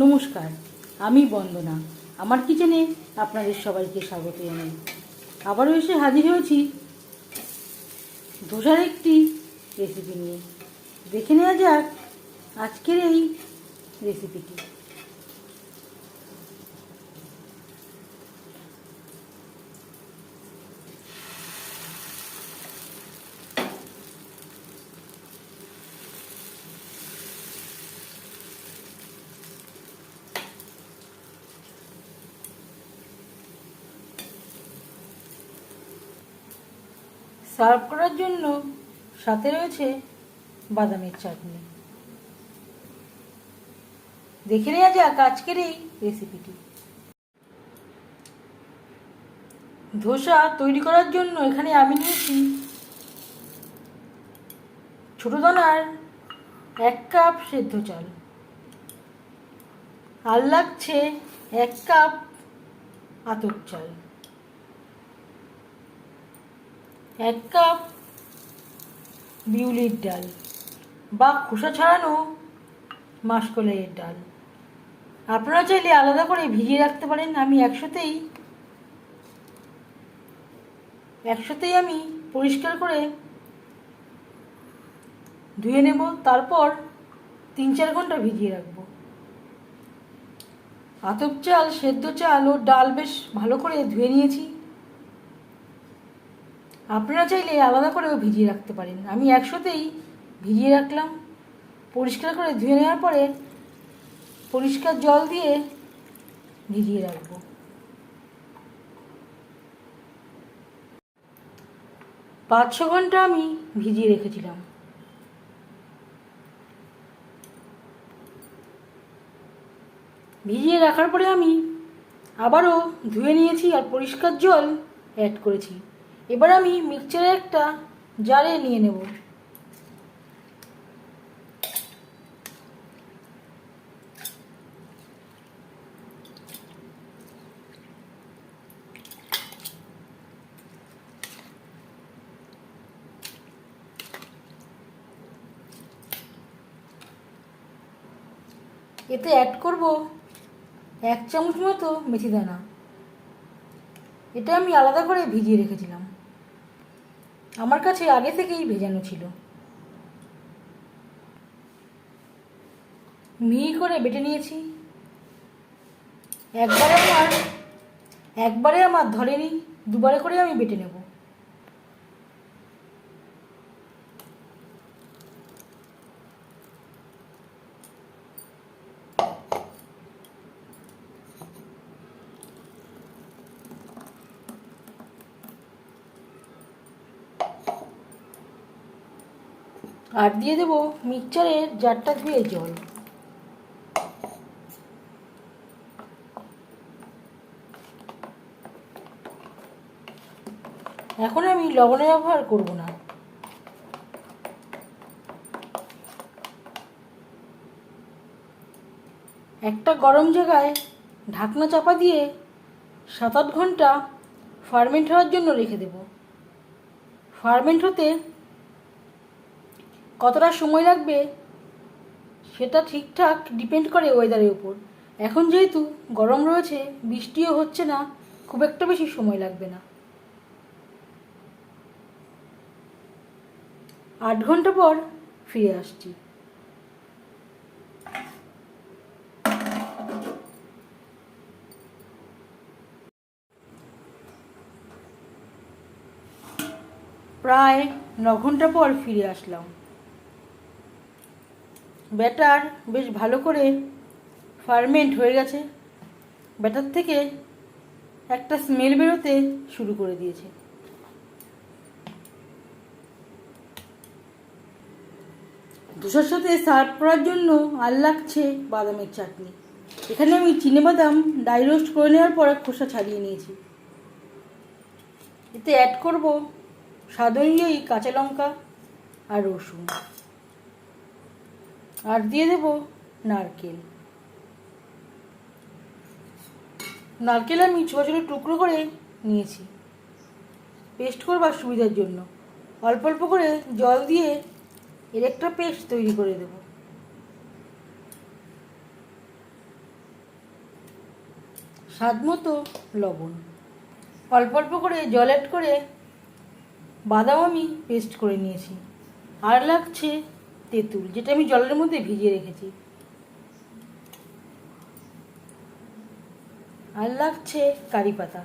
নমস্কার, আমি বন্দনা। আমার কিচেনে আপনাদের সবাইকে স্বাগত জানাই। আবারও এসে হাজির হয়েছি ধোসার একটি রেসিপি নিয়ে। দেখে নেওয়া যাক আজকের এই রেসিপিটি। সার্ভ করার জন্য সাথে রয়েছে বাদামের চাটনি। দেখে নেওয়া যাক আজকের এই রেসিপিটি। ধোসা তৈরি করার জন্য এখানে আমি নিয়েছি ছোটো দানার 1 কাপ সেদ্ধ চাল, আর লাগছে 1 কাপ আতপ চাল, 1 কাপ বিউলির ডাল বা খোসা ছাড়ানো মাসকলাইয়ের ডাল। আপনারা চাইলে আলাদা করে ভিজিয়ে রাখতে পারেন। আমি একসাথেই আমি পরিষ্কার করে ধুয়ে নেব, তারপর 3-4 ঘন্টা ভিজিয়ে রাখবো। আতপ চাল, সেদ্ধ চাল ও ডাল বেশ ভালো করে ধুয়ে নিয়েছি। আপনারা চাইলে আলাদা করেও ভিজিয়ে রাখতে পারেন। আমি একসাথেই ভিজিয়ে রাখলাম। পরিষ্কার করে ধুয়ে নেওয়ার পরে পরিষ্কার জল দিয়ে ভিজিয়ে রাখবো। 5-6 ঘন্টা আমি ভিজিয়ে রেখেছিলাম। ভিজিয়ে রাখার পরে আমি আবারও ধুয়ে নিয়েছি আর পরিষ্কার জল অ্যাড করেছি। এবার আমি মিক্সচারের একটা জারে নিয়ে নেব। এতে অ্যাড করব 1 চামচ মতো মেথি দানা। এটা আমি আলাদা করে ভিজিয়ে রেখেছিলাম, আমার কাছে আগে থেকেই ভেজানো ছিল। মিহি করে বেটে নিয়েছি। একবারে আমার ধরেনি, দুবারে করে আমি বেটে নেব। আর দিয়ে দেবো মিক্সচারের জারটা ধুয়ে জল। এখন আমি লবণের ব্যবহার করব না। একটা গরম জায়গায় ঢাকনা চাপা দিয়ে 7-8 ঘন্টা ফার্মেন্ট হওয়ার জন্য রেখে দেব। ফার্মেন্ট হতে কতটা সময় লাগবে সেটা ঠিকঠাক ডিপেন্ড করে ওয়েদারের উপর। এখন যেহেতু গরম রয়েছে, বৃষ্টিও হচ্ছে না, খুব একটা বেশি সময় লাগবে না। 8 ঘন্টা পর ফিরে আসছি। প্রায় 9 ঘন্টা পর ফিরে আসলাম। ব্যাটার বেশ ভালো করে ফার্মেন্ট হয়ে গেছে। ব্যাটার থেকে একটা স্মেল বেরোতে শুরু করে দিয়েছে। ধোসার সাথে সার্ভ করার জন্য আর লাগছে বাদামের চাটনি। এখানে আমি চিনেবাদাম ড্রাই রোস্ট করে নেওয়ার পরে খোসা ছাড়িয়ে নিয়েছি। এতে অ্যাড করব স্বাদ অনুযায়ী কাঁচা লঙ্কা আর রসুন, আর দিয়ে দেব নারকেল। নারকেল আমি ছোটো ছোটো টুকরো করে নিয়েছি পেস্ট করবার সুবিধার জন্য। অল্প অল্প করে জল দিয়ে এর একটা পেস্ট তৈরি করে দেব। স্বাদ মতো লবণ, অল্প অল্প করে জল অ্যাড করে বাদাম আমি পেস্ট করে নিয়েছি। আর লাগছে তেঁতুল, যেটা আমি জলের মধ্যে ভিজিয়ে রেখেছি। আর লাগছে কারি পাতা।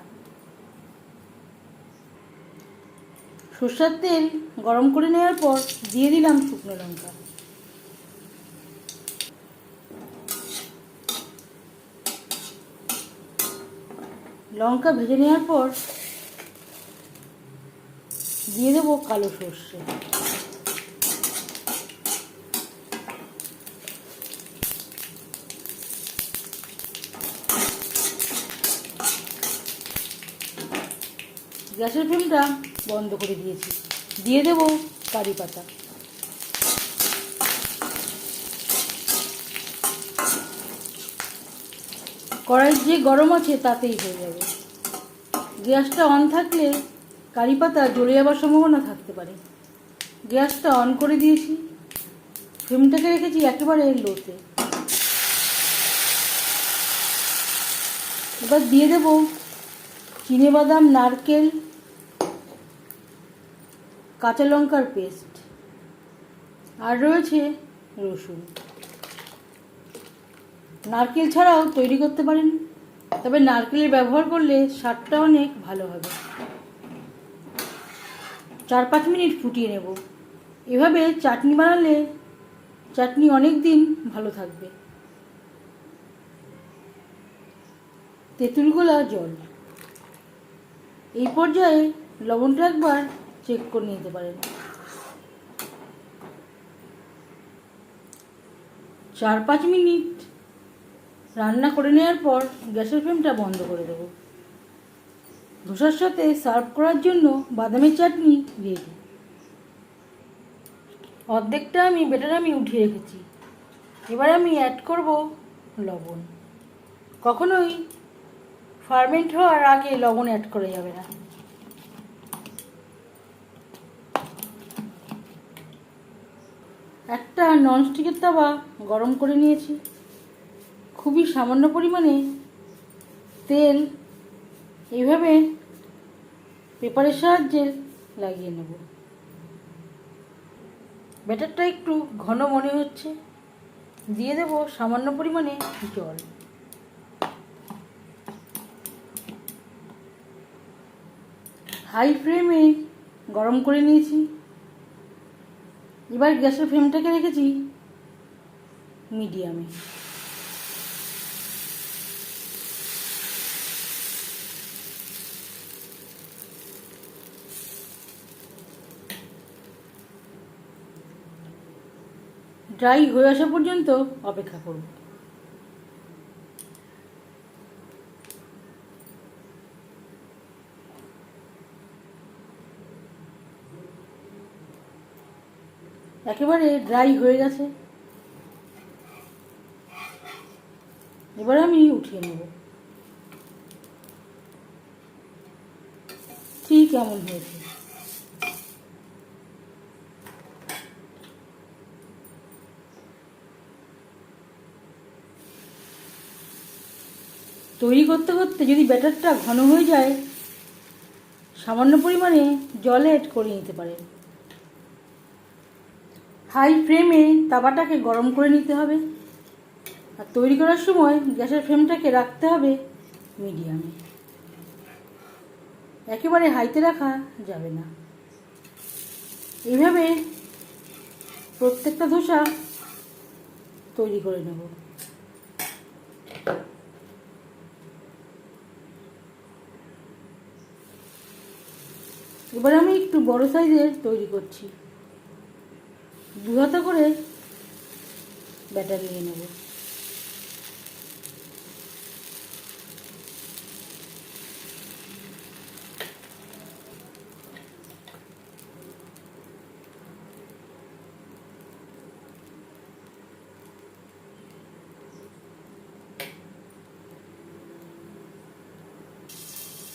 সরষের তেল গরম করে নেওয়ার পর দিয়ে দিলাম শুকনো লঙ্কা। লঙ্কা ভেজে নেওয়ার পর দিয়ে দেবো কালো সর্ষে। গ্যাসের ফ্লেমটা বন্ধ করে দিয়েছি। দিয়ে দেবো কারি পাতা। কড়াই যে গরম আছে তাতেই হয়ে যাবে। গ্যাসটা অন থাকলে কারি পাতা জ্বলে যাওয়ার সম্ভাবনা থাকতে পারে। গ্যাসটা অন করে দিয়েছি, ফ্লেমটাকে রেখেছি একেবারে লোতে। এবার দিয়ে দেব চিনেবাদাম, নারকেল, কাঁচা লঙ্কার পেস্ট, আর রয়েছে রসুন। নারকেল ছাড়াও তৈরি করতে পারেন, তবে নারকেলের ব্যবহার করলে স্বাদটা অনেক ভালো হবে। 4-5 মিনিট ফুটিয়ে নেব। এভাবে চাটনি বানালে চাটনি অনেক দিন ভালো থাকবে। তেঁতুল গোলা জল। এই পর্যায়ে লবণটা একবার চেক করে নিতে পারেন। 4-5 মিনিট রান্না করে নেওয়ার পর গ্যাসের ফ্লেমটা বন্ধ করে দেব। ধোসার সাথে সার্ভ করার জন্য বাদামের চাটনি রেডি। অর্ধেকটা ব্যাটার আমি উঠিয়ে রেখেছি। এবার আমি অ্যাড করব লবণ। কখনোই ফার্মেন্ট হওয়ার আগে লবণ অ্যাড করা যাবে না। একটা ননস্টিকের তাওয়া গরম করে নিয়েছি। খুবই সামান্য পরিমাণে তেল এইভাবে পেপারের সাহায্যে লাগিয়ে নেব। ব্যাটারটা একটু ঘন মনে হচ্ছে, দিয়ে দেব সামান্য পরিমাণে জল। হাই ফ্লেমে গরম করে নিয়েছি। এবার গ্যাসের ফ্লেমটাকে রেখেছি মিডিয়ামে। ড্রাই হয়ে আসা পর্যন্ত অপেক্ষা করব। একেবারে ড্রাই হয়ে গেছে। এবার আমি উঠিয়ে নেব। ঠিক এমন হয়েছে। তৈরি করতে করতে যদি ব্যাটারটা ঘন হয়ে যায়, সামান্য পরিমাণে জল অ্যাড করে নিতে পারেন। হাই ফ্লেমে তাওয়াটাকে গরম করে নিতে হবে, আর তৈরি করার সময় গ্যাসের ফ্লেমটাকে রাখতে হবে মিডিয়ামে। একেবারে হাইতে রাখা যাবে না। এইভাবে প্রত্যেকটা ধোসা তৈরি করে নেব। এবার আমি একটু বড় সাইজের তৈরি করছি। 2 হাতা করে ব্যাটার নিয়ে নেব।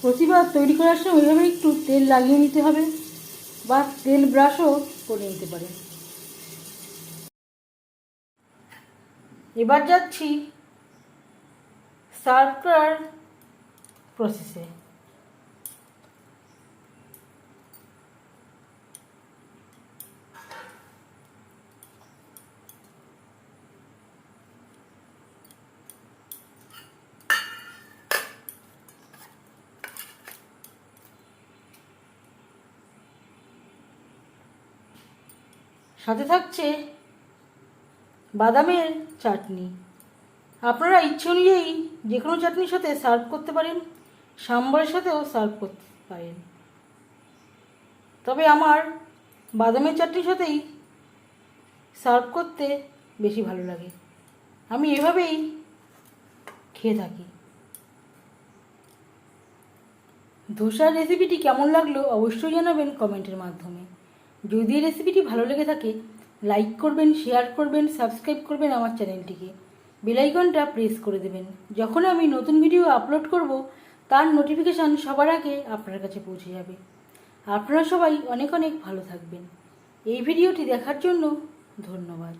প্রতিবার তৈরি করার সময় এইভাবে একটু তেল লাগিয়ে নিতে হবে, বা তেল ব্রাশও করে নিতে পারেন। এবার যাচ্ছি সার্ভ করার প্রসেসে। সাথে থাকছে বাদামের চাটনি। আপনারা ইচ্ছে অনুযায়ী যে কোনো চাটনির সাথে সার্ভ করতে পারেন, সাম্বারের সাথেও সার্ভ করতে পারেন, তবে আমার বাদামের চাটনির সাথেই সার্ভ করতে বেশি ভালো লাগে। আমি এভাবেই খেয়ে থাকি। ধোসার রেসিপিটি কেমন লাগলো অবশ্যই জানাবেন কমেন্টের মাধ্যমে। যদি এই রেসিপিটি ভালো লেগে থাকে লাইক করবেন, শেয়ার করবেন, সাবস্ক্রাইব করবেন আমার চ্যানেলটিকে, বেল আইকনটা প্রেস করে দেবেন। যখন আমি নতুন ভিডিও আপলোড করব তার নোটিফিকেশান সবার আগে আপনার কাছে পৌঁছে যাবে। আপনারা সবাই অনেক অনেক ভালো থাকবেন। এই ভিডিওটি দেখার জন্য ধন্যবাদ।